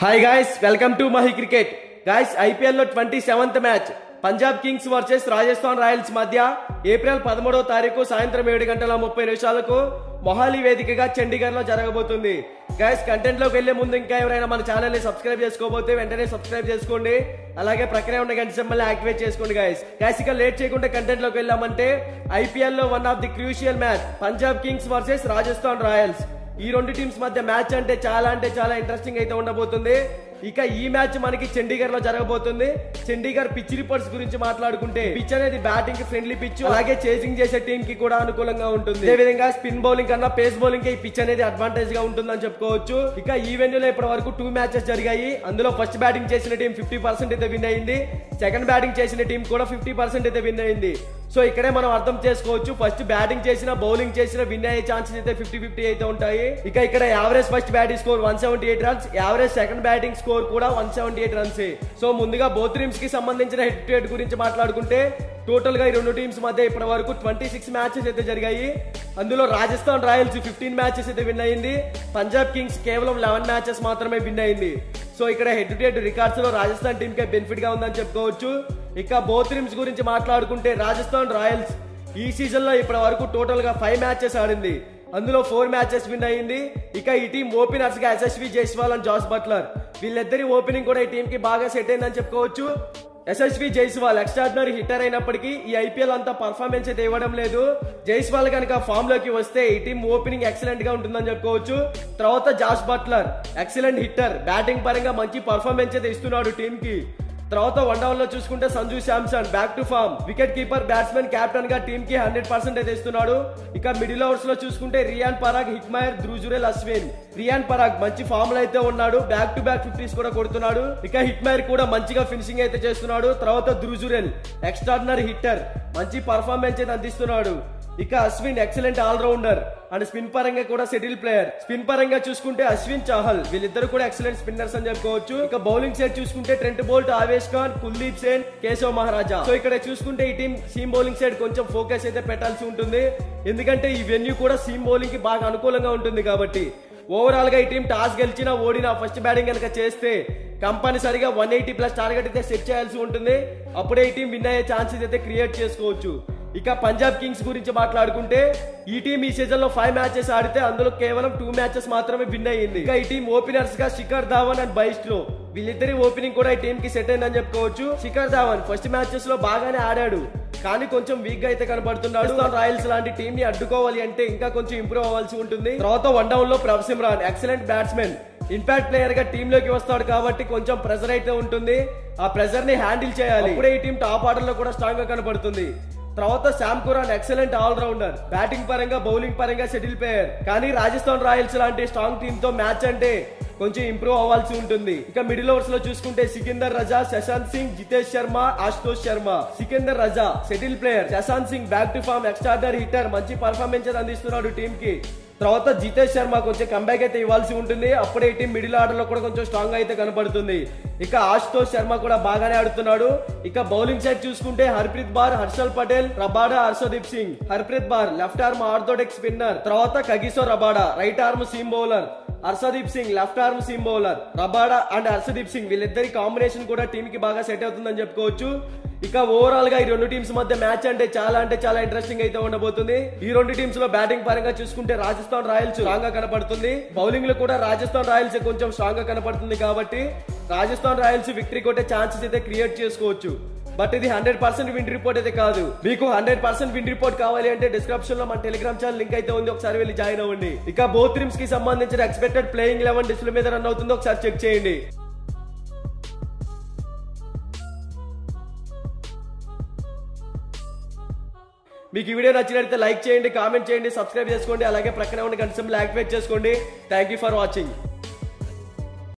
Hi guys, welcome to Mahi cricket. Guys, IPL లో 27th match Punjab Kings versus Rajasthan Royals మధ్య April 13వ తారీఖు సాయంత్రం 7:30 మొహాలీ వేదికగా చండీగఢ్ లో జరగబోతుంది. గైస్, కంటెంట్ లోకి వెళ్లే ముందు ఇంకా ఎవరైనా మన ఛానల్ ని సబ్స్క్రైబ్ చేసుకోబోతే వెంటనే సబ్స్క్రైబ్ చేసుకోండి. అలాగే ప్రక్కనే ఉన్న గంట సింబల్ యాక్టివేట్ చేసుకోండి. గైస్ ఇక లేట్ చేయకుండా కంటెంట్ లోకి వెళ్ళామంటే ఐపీఎల్ లో one of the crucial match Punjab Kings versus Rajasthan Royals. ఈ రెండు టీమ్స్ మధ్య మ్యాచ్ అంటే చాలా ఇంట్రెస్టింగ్ అయితే ఉండబోతుంది. ఇక ఈ మ్యాచ్ మనకి చండీగఢ్ లో జరగబోతుంది. చండీగఢ్ పిచ్ రిపోర్ట్స్ గురించి మాట్లాడుకుంటే పిచ్ అనేది బ్యాటింగ్ కి ఫ్రెండ్లీ పిచ్, అలాగే చేసింగ్ చేసే టీం కి కూడా అనుకూలంగా ఉంటుంది. అదే విధంగా స్పిన్ బౌలింగ్ కన్నా పేస్ బౌలింగ్ కి ఈ పిచ్ అనేది అడ్వాంటేజ్ గా ఉంటుందని చెప్పుకోవచ్చు. ఇక ఈ వెన్యూలో ఇప్పటి వరకు 2 మ్యాచెస్ జరిగాయి. అందులో ఫస్ట్ బ్యాటింగ్ చేసిన టీం 50% అయితే విన్ అయింది. సెకండ్ బ్యాటింగ్ చేసిన టీం కూడా 50% అయితే విన్ అయింది. సో ఇక్కడే మనం అర్థం చేసుకోవచ్చు, ఫస్ట్ బ్యాటింగ్ చేసిన బౌలింగ్ చేసిన విన్ అయ్యే ఛాన్సెస్ అయితే 50-50 అయితే ఉంటాయి. ఇక ఇక్కడ average first batting score 178 runs, average second batting score కూడా 178 రన్స్. సో ముందుగా బోత్ టీమ్స్ కి సంబంధించిన హెడ్ టు హెడ్ గురించి మాట్లాడుకుంటే టోటల్ గా ఈ రెండు టీమ్స్ మధ్య ఇప్పటి వరకు 26 మ్యాచెస్ అయితే జరిగాయి. అందులో రాజస్థాన్ రాయల్స్ 15 మ్యాచెస్ అయితే విన్ అయింది. పంజాబ్ కింగ్స్ కేవలం 11 మ్యాచెస్ మాత్రమే విన్ అయింది. సో ఇక్కడ హెడ్ టు హెడ్ రికార్డ్స్ లో రాజస్థాన్ టీమ్ కే బెనిఫిట్ గా ఉందని చెప్పుకోవచ్చు. ఇక బోత్ టీమ్స్ గురించి మాట్లాడుకుంటే రాజస్థాన్ రాయల్స్ ఈ సీజన్ లో ఇప్పటి వరకు టోటల్ గా 5 మ్యాచెస్ ఆడింది. అందులో 4 మ్యాచెస్ విన్ అయింది. ఇక ఈ టీం ఓపెనర్స్ గా Yashasvi Jaiswal and Jos Buttler, వీళ్ళిద్దరి ఓపెనింగ్ కూడా ఈ టీం కి బాగా సెట్ అయిందని చెప్పుకోవచ్చు. యశస్వి జైస్వాల్ ఎక్స్ట్రాడినరీ హిట్టర్ అయినప్పటికీ ఈ ఐపీఎల్ అంతా పర్ఫార్మెన్స్ అయితే ఇవ్వడం లేదు. జైస్వాల్ కనుక ఫామ్ లోకి వస్తే ఈ టీం ఓపెనింగ్ ఎక్సలెంట్ గా ఉంటుందని చెప్పుకోవచ్చు. తర్వాత Jos Buttler excellent hitter, batting పరంగా మంచి పర్ఫార్మెన్స్ అయితే ఇస్తున్నాడు టీం కి. తర్వాత వన్ డౌన్ లో చూసుకుంటే Sanju Samson back to form, wicket keeper, batsmen, captain గా టీమ్ కి 100% అయితే ఇస్తున్నాడు. ఇక మిడిల్ ఓవర్స్ లో చూసుకుంటే రియాన్ పరాగ్, హిట్మైర్, ధ్రుజురెల్, అశ్విన్. రియాన్ పరాగ్ మంచి ఫామ్ లో అయితే ఉన్నాడు, బ్యాక్ టు బ్యాక్ 50s కూడా కొడుతున్నాడు. ఇక హిట్మైర్ కూడా మంచిగా ఫినిషింగ్ అయితే చేస్తున్నాడు. తర్వాత ధ్రుజురెల్ ఎక్స్ట్రాడినరీ హిట్టర్, మంచి పర్ఫార్మెన్స్ అయితే అందిస్తున్నాడు. ఇక Ashwin excellent allrounder and spin పరంగా కూడా సెటిల్ ప్లేయర్. స్పిన్ పరంగా చూసుకుంటే అశ్విన్, చాహల్ వీళ్ళిద్దరు కూడా ఎక్సలెంట్ స్పిన్నర్స్ అని చెప్పుకోవచ్చు. ఇక బౌలింగ్ సైడ్ చూసుకుంటే ట్రెంట్ బోల్ట్, ఆవేష్ ఖాన్, కుల్దీప్ సేన్, కేశవ్ మహారాజా. సో ఇక్కడ చూసుకుంటే ఈ టీం సీమ్ బౌలింగ్ సైడ్ కొంచెం ఫోకస్ అయితే పెట్టాల్సి ఉంటుంది. ఎందుకంటే ఈ వెన్యూ కూడా సీమ్ బౌలింగ్ కి బాగా అనుకూలంగా ఉంటుంది కాబట్టి. ఓవరాల్ గా ఈ టీం టాస్ గెలిచినా ఓడినా ఫస్ట్ బ్యాటింగ్ కనుక చేస్తే కంపల్సరిగా 180+ టార్గెట్ అయితే సెట్ చేయాల్సి ఉంటుంది. అప్పుడే ఈ టీం విన్ అయ్యే ఛాన్సెస్ అయితే క్రియేట్ చేసుకోవచ్చు. ఇక పంజాబ్ కింగ్స్ గురించి మాట్లాడుకుంటే ఈ టీం ఈ సీజన్ లో 5 మ్యాచెస్ ఆడితే అందులో కేవలం 2 మ్యాచెస్ మాత్రమే విన్ అయ్యింది. ఇక ఈ టీం ఓపెనర్స్ గా శిఖర్ ధావన్ అండ్ బైస్ట్రో, వీళ్ళిద్దరి ఓపెనింగ్ కూడా ఈ టీం కి సెట్ అయిందని చెప్పుకోవచ్చు. శిఖర్ ధావన్ ఫస్ట్ మ్యాచెస్ లో బాగానే ఆడాడు, కానీ కొంచెం వీక్ గా అయితే కనబడుతున్నాడు. రాయల్స్ లాంటి టీం ని అడ్డుకోవాలి అంటే ఇంకా కొంచెం ఇంప్రూవ్ అవ్వాల్సి ఉంటుంది. తర్వాత వన్ డౌన్ లో Prabh Simran excellent batsmen, impact player గా టీమ్ లోకి వస్తాడు కాబట్టి కొంచెం ప్రెజర్ అయితే ఉంటుంది. ఆ ప్రెజర్ ని హ్యాండిల్ చేయాలి. ఇప్పుడే ఈ టీం టాప్ ఆర్డర్ లో కూడా స్ట్రాంగ్ గా కనబడుతుంది. తర్వాత Sam Curran excellent all rounder, batting పరంగా బౌలింగ్ పరంగా సెటిల్ ప్లేయర్. కానీ రాజస్థాన్ రాయల్స్ లాంటి స్ట్రాంగ్ టీమ్ తో మ్యాచ్ అంటే కొంచెం ఇంప్రూవ్ అవ్వాల్సి ఉంటుంది. ఇక మిడిల్ ఓవర్స్ లో చూసుకుంటే Sikandar Raza, Shashank Singh, Jitesh Sharma, Ashutosh Sharma. Sikandar Raza settle player, Shashank Singh back to form, extraordinary hitter, మంచి పర్ఫార్మెన్స్ అందిస్తున్నాడు టీం కి. తర్వాత జితేష్ శర్మ కొంచెం కంబ్యాక్ అయితే ఇవ్వాల్సి ఉంటుంది. అప్పుడే ఈ టీం మిడిల్ ఆర్డర్ లో కూడా కొంచెం స్ట్రాంగ్ అయితే కనబడుతుంది. ఇక ఆశుతోష్ శర్మ కూడా బాగానే ఆడుతున్నాడు. ఇక బౌలింగ్ సైడ్ చూసుకుంటే Harpreet Brar, Harshal Patel, Rabada, Arshdeep Singh. Harpreet Brar left arm orthodox spinner. తర్వాత Kagiso Rabada right arm seam bowler, Arshdeep Singh left arm seam bowler. Rabada and Arshdeep Singh వీళ్ళిద్దరి కాంబినేషన్ కూడా టీం కి బాగా సెట్ అవుతుందని చెప్పుకోవచ్చు. ఇక ఓవరాల్ గా ఈ రెండు టీమ్స్ మధ్య మ్యాచ్ అంటే చాలా ఇంట్రెస్టింగ్ అయితే ఉండబోతుంది. ఈ రెండు టీమ్స్ లో బ్యాటింగ్ పరంగా చూసుకుంటే రాజస్థాన్ రాయల్స్ స్ట్రాంగ్ గా కనపడుతుంది. బౌలింగ్ లో కూడా రాజస్థాన్ రాయల్స్ కొంచెం స్ట్రాంగ్ గా కనపడుతుంది కాబట్టి రాజస్థాన్ రాయల్స్ విక్టరీ కొట్టే ఛాన్సెస్ అయితే క్రియేట్ చేసుకోవచ్చు. బట్ ఇది 100% విన్ రిపోర్ట్ అయితే కాదు. మీకు 100% విన్ రిపోర్ట్ కావాలి అంటే డిస్క్రిప్షన్ లో మన టెలిగ్రామ్ ఛానల్ లింక్ అయితే ఉంది, ఒకసారి వెళ్ళి జాయిన్ అవ్వండి. ఇక బోత్ టీమ్స్ కి సంబంధించిన ఎక్స్పెక్టెడ్ ప్లేయింగ్ 11 డిస్ప్లే మీద రన్ అవుతుందో ఒకసారి చెక్ చేయండి. మీకు ఈ వీడియో నచ్చినట్లయితే లైక్ చేయండి, కామెంట్ చేయండి, సబ్స్క్రైబ్ చేసుకోండి. అలాగే ప్రక్కనే ఉన్న గంట సింబల్ యాక్టివేట్ చేసుకోండి. Thank you for watching.